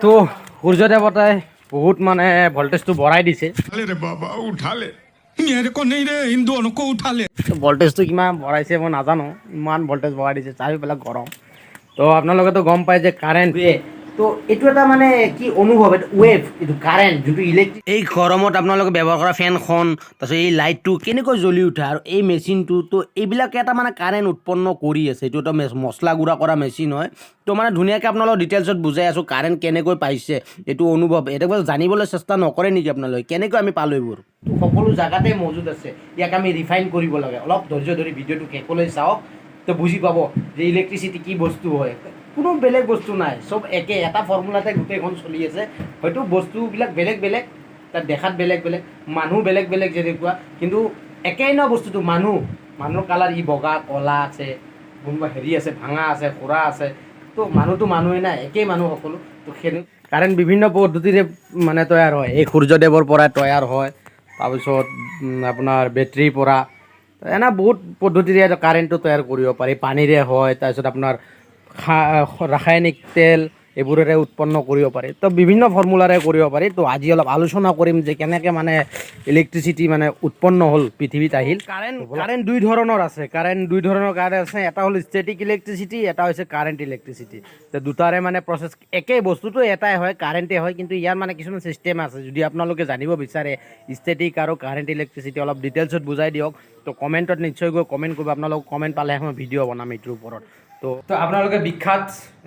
তো সূৰ্য দেৱতাই বহুত মানে ভল্টেজটো বঢ়াই দিছে। ভল্টেজটো কিমান বঢ়াইছে মই নাজানো, ইমান ভল্টেজ বঢ়াই দিছে, চাৰিওফালে গৰম। তো আপোনালোকেতো গম পায় যে কাৰেণ্ট, তো এইটো এটা মানে কি অনুভৱ, এইটো ৱেভ, এইটো কাৰেণ্ট যোনটো ইলেক্ট্ৰিক। এই গৰমত আপোনালোকে ব্যৱহাৰ কৰা ফেনখন, তাৰপিছত এই লাইটটো কেনেকৈ জ্বলি উঠে আৰু এই মেচিনটো, তো এইবিলাকে এটা মানে কাৰেণ্ট উৎপন্ন কৰি আছে। এইটো এটা মছলা গুড়া কৰা মেচিন হয়। তো মানে ধুনীয়াকৈ আপোনালোকক ডিটেইলছত বুজাই আছোঁ কাৰেণ্ট কেনেকৈ পাইছে, এইটো অনুভৱ। এটা জানিবলৈ চেষ্টা নকৰে নেকি আপোনালোকে, কেনেকৈ আমি পালোঁ এইবোৰ? সকলো জেগাতে মজুত আছে, ইয়াক আমি ৰিফাইন কৰিব লাগে। অলপ ধৈৰ্য ধৰি ভিডিঅ'টো শেষলৈ চাওক, তো বুজি পাব যে ইলেক্ট্ৰিচিটি কি বস্তু হয়। কোনো বেলেগ বস্তু নাই, চব একে এটা ফৰ্মুলাতে গোটেইখন চলি আছে। হয়তো বস্তুবিলাক বেলেগ বেলেগ, তাত দেখাত বেলেগ বেলেগ, মানুহ বেলেগ বেলেগ যেনেকুৱা, কিন্তু একেই ন বস্তুটো। মানুহৰ কালাৰ ই বগা ক'লা আছে, কোনোবা হেৰি আছে, ভাঙা আছে, খোৰা আছে। তো মানুহটো মানুহেই নাই, একেই মানুহ সকলো। তো সেই কাৰেণ্ট বিভিন্ন পদ্ধতিৰে মানে তৈয়াৰ হয়। এই সূৰ্যদেৱৰ পৰা তৈয়াৰ হয়, তাৰপিছত আপোনাৰ বেটেৰীৰ পৰা, এনে বহুত পদ্ধতিৰে কাৰেণ্টটো তৈয়াৰ কৰিব পাৰি। পানীৰে হয়, তাৰপিছত আপোনাৰ ৰাসায়নিক তেল এইবোৰেৰে উৎপন্ন কৰিব পাৰি। তো বিভিন্ন ফৰ্মুলাৰে কৰিব পাৰি। তো আজি অলপ আলোচনা কৰিম যে কেনেকৈ মানে ইলেক্ট্ৰিচিটি মানে উৎপন্ন হ'ল, পৃথিৱীত আহিল। কাৰেণ্ট দুই ধৰণৰ আছে। এটা হ'ল ষ্টেটিক ইলেক্ট্ৰিচিটি, এটা হৈছে কাৰেণ্ট ইলেক্ট্ৰিচিটি। তো দুটাৰে মানে প্ৰচেছ একেই, বস্তুটো এটাই হয়, কাৰেণ্টে হয়, কিন্তু ইয়াৰ মানে কিছুমান ছিষ্টেম আছে। যদি আপোনালোকে জানিব বিচাৰে ষ্টেটিক আৰু কাৰেণ্ট ইলেক্ট্ৰিচিটি, অলপ ডিটেইলছত বুজাই দিয়ক। তো কমেণ্টত নিশ্চয় গৈ কমেণ্ট কৰিব। আপোনালোক কমেণ্ট পালেহে মই ভিডিঅ' বনাম এইটোৰ ওপৰত। তো আপোনালোকে বিখ্যাত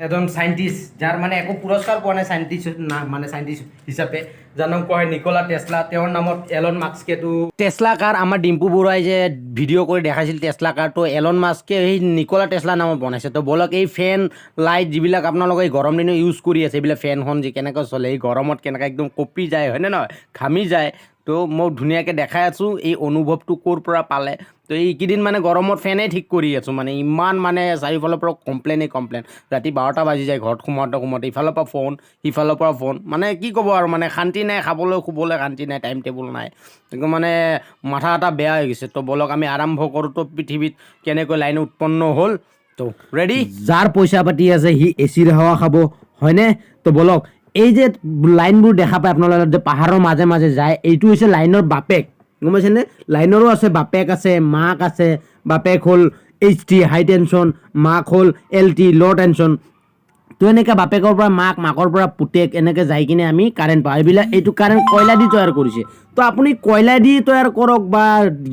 এজন চাইণ্টিষ্ট, যাৰ মানে একো পুৰস্কাৰ পোৱা নাই চাইণ্টিষ্ট হিচাপে, যাৰ নাম কোৱা হয় নিকোলা টেছলা। তেওঁৰ নামত এলন মাস্কেতো টেছলা কাৰ, আমাৰ ডিম্পু বৰুৱাই যে ভিডিঅ' কৰি দেখাইছিল টেছলা কাৰ, তো এলন মাস্কে সেই নিকোলা টেছলা নামত বনাইছে। তো বলক এই ফেন লাইট যিবিলাক আপোনালোকে এই গৰম দিনত ইউজ কৰি আছে, এইবিলাক ফেনখন যে কেনেকৈ চলে, এই গৰমত কেনেকৈ একদম কঁপি যায়, হয়নে নহয়, ঘামি যায়। তো মই ধুনীয়াকৈ দেখাই আছোঁ এই অনুভৱটো ক'ৰ পৰা পালে। তো এইকেইদিন মানে গৰমত ফেনেই ঠিক কৰি আছোঁ, মানে ইমান মানে চাৰিওফালৰ পৰা কমপ্লেইন। ৰাতি 12টা বাজি যায় ঘৰত সোমাওঁতে ইফালৰ পৰা ফোন সিফালৰ পৰা ফোন, মানে কি ক'ব আৰু, মানে শান্তি নাই, খাবলৈ শুবলৈ শান্তি নাই, টাইম টেবুল নাই, একদম মানে মাথা এটা বেয়া হৈ গৈছে। তো বলক আমি আৰম্ভ কৰোঁ। তো পৃথিৱীত কেনেকৈ লাইন উৎপন্ন হ'ল, তো ৰেডি। যাৰ পইচা পাতি আছে সি এচিৰ হাৱা খাব, হয়নে? তো বলক এই যে লাইনবোৰ দেখা পায় আপোনালোকে যে পাহাৰৰ মাজে মাজে যায়, এইটো হৈছে লাইনৰ বাপেক, গম পাইছেনে? লাইনৰো আছে বাপেক, আছে মাক আছে। বাপেক হ'ল HT হাই টেনশ্যন, মাক হ'ল LT ল' টেনশ্যন। তো এনেকৈ বাপেকৰ পৰা মাক, মাকৰ পৰা পুতেক, এনেকৈ যাই কিনে আমি কাৰেণ্ট পাওঁ। এইটো কাৰেণ্ট কয়লা দি তৈয়াৰ কৰিছে। তো আপুনি কয়লা দি তৈয়াৰ কৰক বা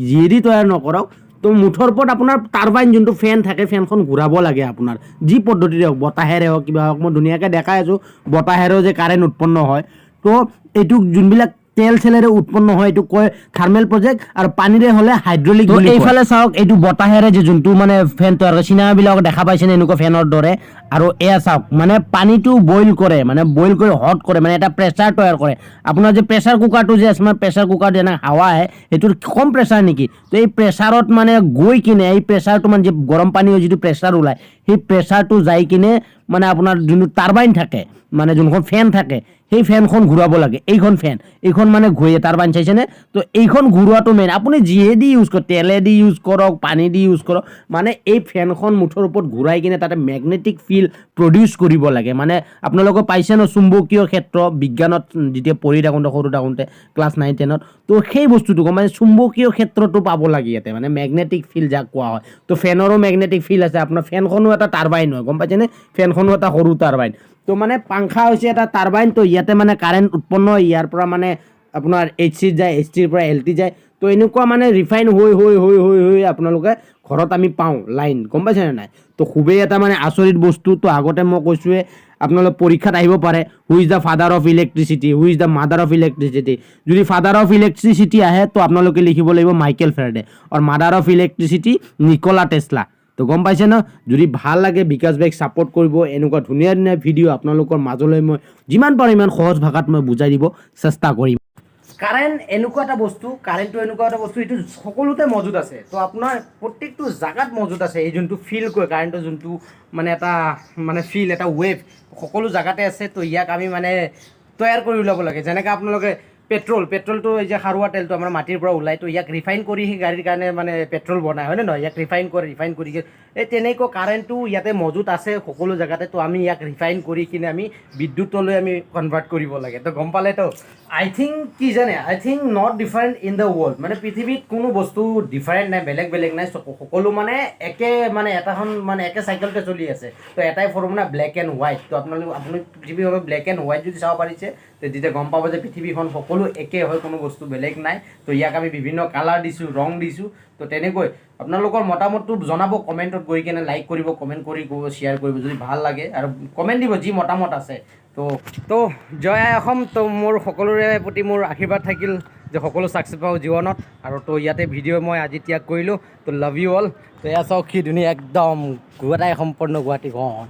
যিহেদি তৈয়াৰ নকৰক, তো মুঠৰ ওপৰত আপোনাৰ টাৰবাইন যোনটো ফেন থাকে, ফেনখন ঘূৰাব লাগে আপোনাৰ, যি পদ্ধতিৰে হওক, বতাহেৰে হওক, কিবা হওক। মই ধুনীয়াকৈ দেখাই আছোঁ বতাহেৰেও যে কাৰেণ্ট উৎপন্ন হয়। তো এইটো যোনবিলাক তেল চেলেৰে উৎপন্ন হয়, এইটো কয় থাৰ্মেল প্ৰজেক্ট, আৰু পানীৰে হ'লে হাইড্ৰলিক। তো এইফালে চাওক, এইটো বতাহেৰে যে যোনটো মানে ফেন তৈয়াৰ কৰে, চিনেমাবিলাকক দেখা পাইছেনে এনেকুৱা ফেনৰ দৰে। আৰু এয়া চাওক, মানে পানীটো বইল কৰে, মানে বইল কৰি হট কৰে, মানে এটা প্ৰেছাৰ তৈয়াৰ কৰে। আপোনাৰ যে প্ৰেছাৰ কুকাৰটো যে আছে, প্ৰেছাৰ কুকাৰ যেনে হাৱা আহে, সেইটোৰ কম প্ৰেছাৰ নেকি? তো এই প্ৰেছাৰত মানে গৈ কিনে এই প্ৰেছাৰটো মানে যে গৰম পানীৰ যিটো প্ৰেছাৰ ওলায়, সেই প্ৰেছাৰটো যাই কিনে মানে আপোনাৰ যোনটো টাৰবাইন থাকে, মানে যোনখন ফেন থাকে, সেই ফেনখন ঘূৰাব লাগে। এইখন মানে ঘূৰে, টাৰবাইন চাইছেনে? তো এইখন ঘূৰোৱাটো মেইন। আপুনি যিহেদি ইউজ কৰক, তেলেদি ইউজ কৰক, পানী দি ইউজ কৰক, মানে এই ফেনখন মুঠৰ ওপৰত ঘূৰাই কিনে তাতে মেগনেটিক ফিল্ড প্ৰডিউচ কৰিব লাগে। মানে আপোনালোকে পাইছে ন চুম্বকীয় ক্ষেত্ৰ, বিজ্ঞানত যেতিয়া পঢ়ি থাকোঁতে, সৰু থাকোঁতে ক্লাছ 9-10ত, তো সেই বস্তুটো মানে চুম্বকীয় ক্ষেত্ৰটো পাব লাগে ইয়াতে, মানে মেগনেটিক ফিল্ড যাক কোৱা হয়। তো ফেনৰো মেগনেটিক ফিল্ড আছে। আপোনাৰ ফেনখনো এটা টাৰবাইন হয়, গম পাইছেনে? ফেনখনো এটা সৰু টাৰবাইন। তো মানে পাংখা হৈছে এটা টাৰবাইন। তো ইয়াতে মানে কাৰেণ্ট উৎপন্ন হয়, ইয়াৰ পৰা মানে আপোনাৰ HC যায়, HTৰ পৰা LT যায়। তো এনেকুৱা মানে ৰিফাইন হৈ আপোনালোকে ঘৰত আমি পাওঁ লাইন, গম পাইছেনে নাই? তো খুবেই এটা মানে আচৰিত বস্তু। তো আগতে মই কৈছোঁৱে, আপোনালোকে পৰীক্ষাত আহিব পাৰে, who is the father of electricity, who is the mother of electricity. যদি ফাদাৰ অফ ইলেক্ট্ৰিচিটি আহে, তো আপোনালোকে লিখিব লাগিব মাইকেল ফেৰাডে, আৰু mother of electricity Nikola Tesla. তো গম পাইছে ন? যদি ভাল লাগে বিকাশ ভাইক ছাপোৰ্ট কৰিব। এনেকুৱা ধুনীয়া ধুনীয়া ভিডিঅ' আপোনালোকৰ মাজলৈ মই যিমান পাৰোঁ ইমান সহজ ভাষাত মই বুজাই দিব চেষ্টা কৰিম। কাৰেণ্টটো এনেকুৱা এটা বস্তু, এইটো সকলোতে মজুত আছে। তো আপোনাৰ প্ৰত্যেকটো জাগাত মজুত আছে। এই যোনটো ফিল কয়, কাৰেণ্টৰ যোনটো মানে এটা মানে ফিল, এটা ৱেভ সকলো জাগাতে আছে। তো ইয়াক আমি মানে তৈয়াৰ কৰি উলিয়াব লাগে। যেনেকৈ আপোনালোকে পেট্ৰলটো এই যে সাৰুৱা তেলটো আমাৰ মাটিৰ পৰা ওলাই, তো ইয়াক ৰিফাইন কৰি সেই গাড়ীৰ কাৰণে মানে পেট্ৰল বনায়, হয়নে নহয়? ইয়াক ৰিফাইন কৰি এই তেনেকৈ কাৰেণ্টটো ইয়াতে মজুত আছে সকলো জেগাতে। তো আমি ইয়াক ৰিফাইন কৰি কিনে আমি বিদ্যুতলৈ আমি কনভাৰ্ট কৰিব লাগে। তো গম পালে তো আই থিংক কি জানে, I think not different in the world, মানে পৃথিৱীত কোনো বস্তু ডিফাৰেণ্ট নাই, বেলেগ নাই, সকলো মানে একে মানে এটাখন মানে একে চাইকেলতে চলি আছে। তো এটাই ফৰ্মুলা ব্লেক এণ্ড হোৱাইট। তো আপুনি পৃথিৱীখনত ব্লেক এণ্ড হোৱাইট যদি চাব পাৰিছে তেতিয়া গম পাব যে পৃথিৱীখন সকলো একে হয়, কোনো বস্তু বেলেগ নাই। তো ইয়াক আমি বিভিন্ন কালাৰ দিছোঁ, ৰং দিছোঁ। তো তেনেকৈ আপোনালোকৰ মতামতটো জনাব কমেণ্টত গৈ কিনে, লাইক কৰিব, কমেণ্ট কৰি শ্বেয়াৰ কৰিব যদি ভাল লাগে, আৰু কমেণ্ট দিব যি মতামত আছে। তো জয় আই অসম। তো মোৰ সকলোৰে প্ৰতি মোৰ আশীৰ্বাদ থাকিল যে সকলো ছাকচেছ পাওঁ জীৱনত। আৰু তো ইয়াতে ভিডিঅ' মই আজি ত্যাগ কৰিলোঁ। তো লাভ ইউ অল। তো এয়া চাওক কি ধুনীয়া একদম গুৱাহাটী সম্পূৰ্ণ গুৱাহাটীখন।